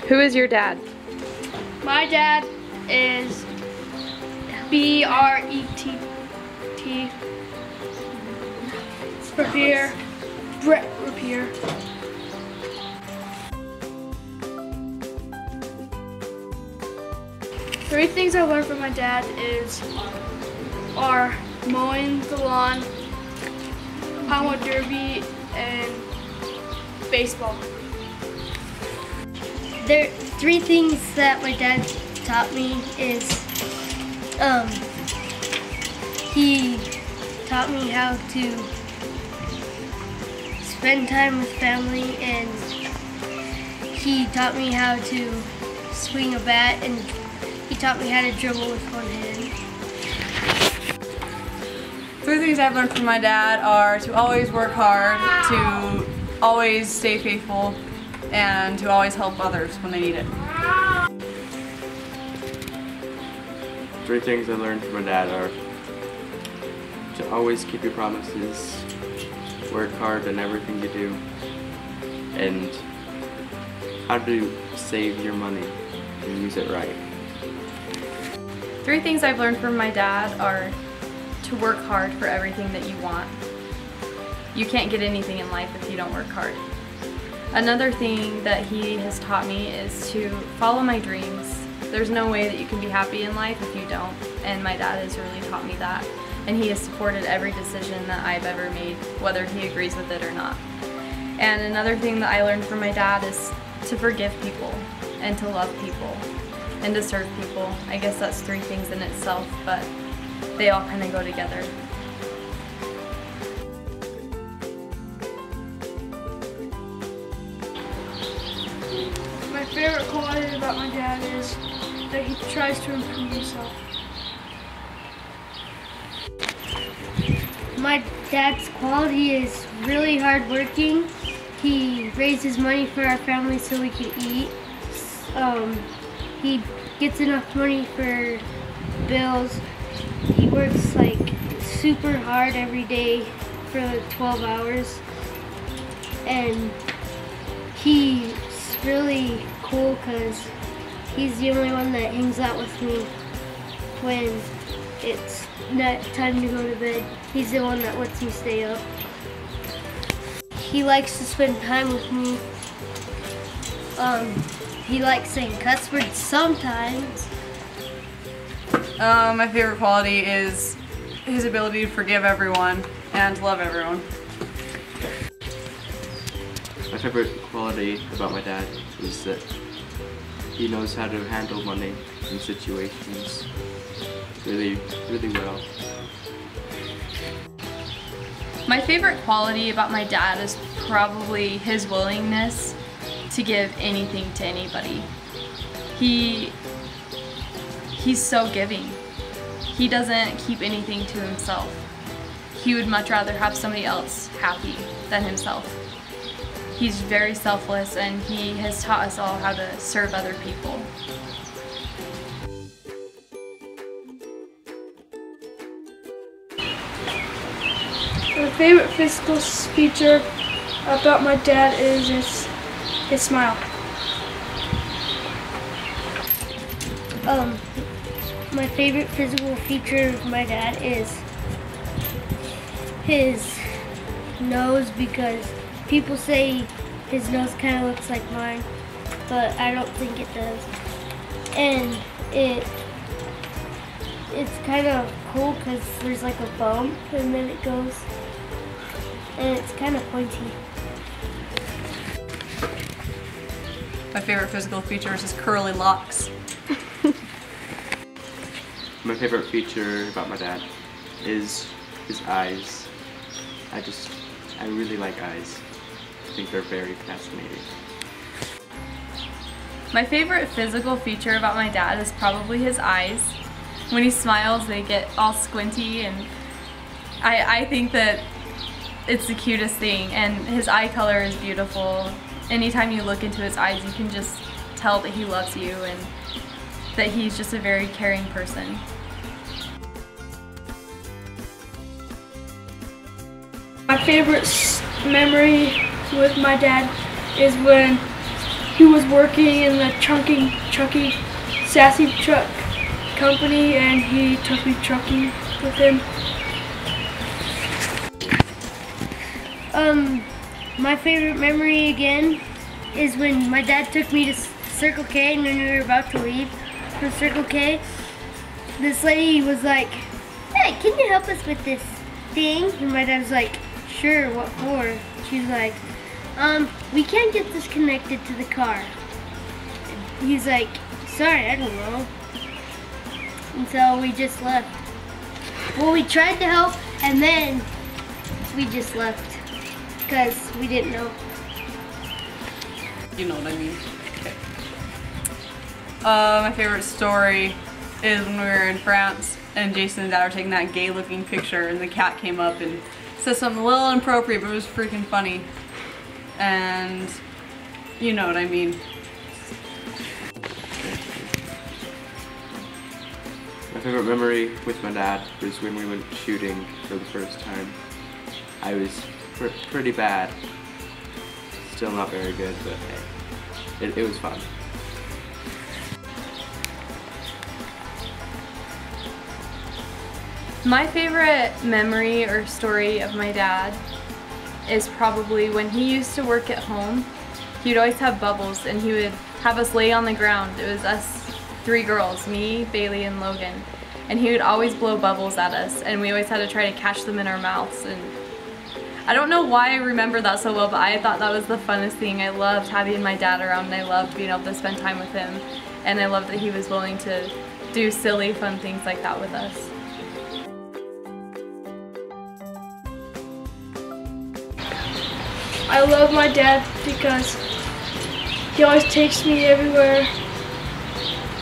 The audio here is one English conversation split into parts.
Who is your dad? My dad is B-R-E-T-T. Rapier. Rapier. Three things I learned from my dad are mowing the lawn, Power Derby, and baseball. There, three things that my dad taught me is, he taught me how to spend time with family, and he taught me how to swing a bat, and he taught me how to dribble with one hand. Three things I've learned from my dad are to always work hard, to always stay faithful, and to always help others when they need it. Three things I learned from my dad are to always keep your promises, work hard in everything you do, and how to save your money and use it right. Three things I've learned from my dad are to work hard for everything that you want. You can't get anything in life if you don't work hard. Another thing that he has taught me is to follow my dreams. There's no way that you can be happy in life if you don't, and my dad has really taught me that. And he has supported every decision that I've ever made, whether he agrees with it or not. And another thing that I learned from my dad is to forgive people and to love people and to serve people. I guess that's three things in itself, but they all kind of go together. My favorite quality about my dad is that he tries to improve himself. My dad's quality is really hardworking. He raises money for our family so we can eat. He gets enough money for bills. He works like super hard every day for like 12 hours. And he's really cool because he's the only one that hangs out with me when it's not time to go to bed. He's the one that lets me stay up. He likes to spend time with me. He likes saying cuss words sometimes. My favorite quality is his ability to forgive everyone and love everyone. My favorite quality about my dad is that he knows how to handle money in situations really well. My favorite quality about my dad is probably his willingness to give anything to anybody. He's so giving. He doesn't keep anything to himself. He would much rather have somebody else happy than himself. He's very selfless, and he has taught us all how to serve other people. My favorite physical feature about my dad is his smile. My favorite physical feature of my dad is his nose, because people say his nose kind of looks like mine, but I don't think it does. And it's kind of cool because there's like a bump and then it goes, and it's kind of pointy. My favorite physical feature is his curly locks. My favorite feature about my dad is his eyes. I really like eyes. I think they're very fascinating. My favorite physical feature about my dad is probably his eyes. When he smiles, they get all squinty, and I think that it's the cutest thing, and his eye color is beautiful. Anytime you look into his eyes, you can just tell that he loves you and that he's just a very caring person. My favorite memory with my dad is when he was working in the trucking sassy truck company, and he took me trucking with him. My favorite memory again is when my dad took me to Circle K, and when we were about to leave from Circle K, this lady was like, "Hey, can you help us with this thing?" And my dad was like, "Sure, what for?" She's like, "We can't get this connected to the car." He's like, "Sorry, I don't know." And so we just left. Well, we tried to help, and then we just left because we didn't know. You know what I mean. Okay. My favorite story is when we were in France and Jason and Dad were taking that gay looking picture and the cat came up and said something a little inappropriate, but it was freaking funny. And you know what I mean. My favorite memory with my dad was when we went shooting for the first time. I was pretty bad. Still not very good, but hey, it was fun. My favorite memory or story of my dad is probably when he used to work at home. He'd always have bubbles, and he would have us lay on the ground. It was us 3 girls, me, Bailey, and Logan. And he would always blow bubbles at us, and we always had to try to catch them in our mouths. And I don't know why I remember that so well, but I thought that was the funnest thing. I loved having my dad around, and I loved being able to spend time with him. And I loved that he was willing to do silly, fun things like that with us. I love my dad because he always takes me everywhere.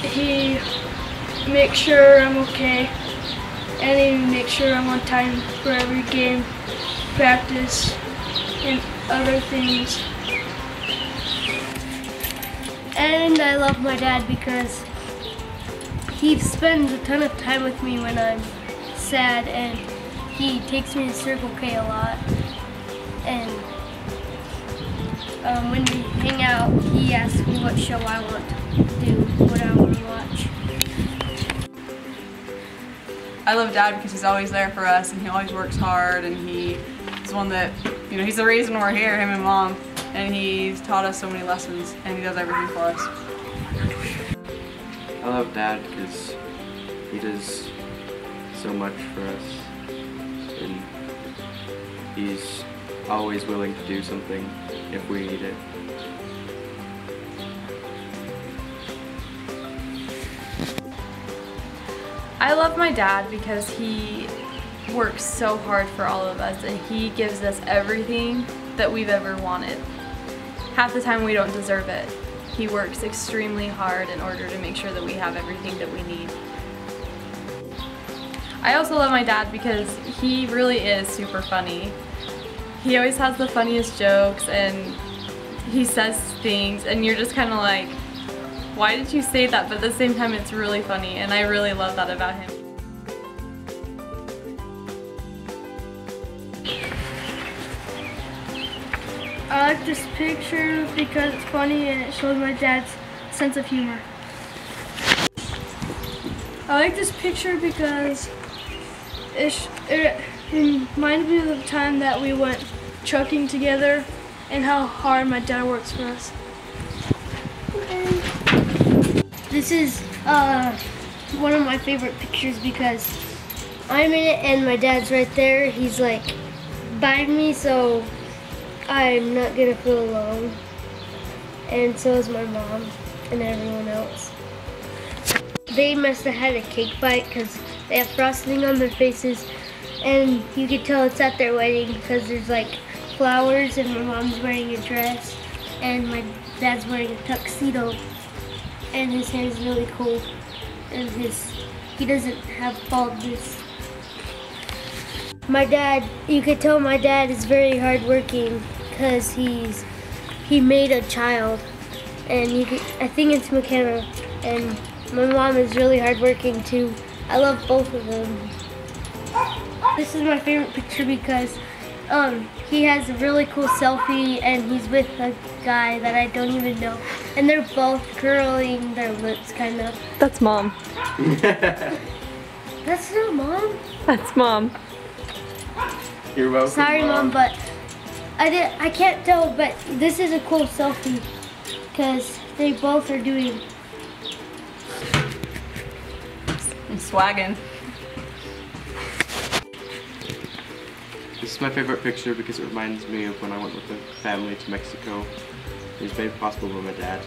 He makes sure I'm okay, and he makes sure I'm on time for every game, practice, and other things. And I love my dad because he spends a ton of time with me when I'm sad, and he takes me to Circle K a lot. And when we hang out, he asks me what show I want to do, what I want to watch. I love Dad because he's always there for us and he always works hard, and he's one that, you know, he's the reason we're here, him and Mom, and he's taught us so many lessons and he does everything for us. I love Dad because he does so much for us, and he's always willing to do something if we need it. I love my dad because he works so hard for all of us, and he gives us everything that we've ever wanted. Half the time we don't deserve it. He works extremely hard in order to make sure that we have everything that we need. I also love my dad because he really is super funny. He always has the funniest jokes, and he says things and you're just kind of like, why did you say that? But at the same time it's really funny, and I really love that about him. I like this picture because it's funny and it shows my dad's sense of humor. I like this picture because it reminds me of the time that we went trucking together and how hard my dad works for us. This is one of my favorite pictures because I'm in it and my dad's right there. He's like by me, so I'm not gonna feel alone. And so is my mom and everyone else. They must have had a cake bite because they have frosting on their faces, and you can tell it's at their wedding because there's like flowers, and my mom's wearing a dress and my dad's wearing a tuxedo, and his hair is really cool, and he doesn't have baldness. My dad, you could tell my dad is very hardworking because he made a child, and I think it's McKenna, and my mom is really hardworking too. I love both of them. This is my favorite picture because he has a really cool selfie and he's with a guy that I don't even know. And they're both curling their lips kind of. That's Mom. That's not Mom. That's Mom. You're welcome. Sorry, Mom, but I can't tell, but this is a cool selfie because they both are doing. I'm swagging. This is my favorite picture because it reminds me of when I went with the family to Mexico. It was made possible by my dad.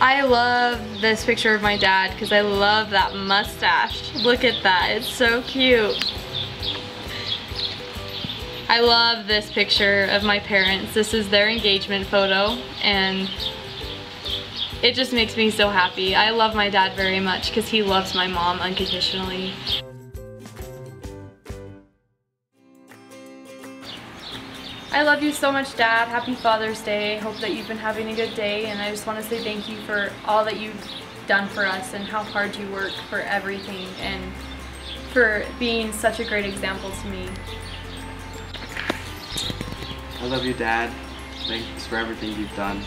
I love this picture of my dad because I love that mustache. Look at that, it's so cute. I love this picture of my parents. This is their engagement photo and it just makes me so happy. I love my dad very much because he loves my mom unconditionally. I love you so much, Dad. Happy Father's Day. Hope that you've been having a good day, and I just want to say thank you for all that you've done for us and how hard you work for everything and for being such a great example to me. I love you, Dad. Thanks for everything you've done.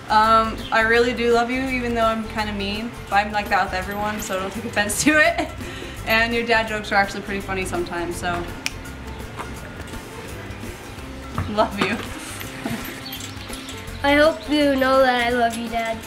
I really do love you, even though I'm kind of mean. But I'm like that with everyone, so don't take offense to it. And your dad jokes are actually pretty funny sometimes, so love you. I hope you know that I love you, Dad.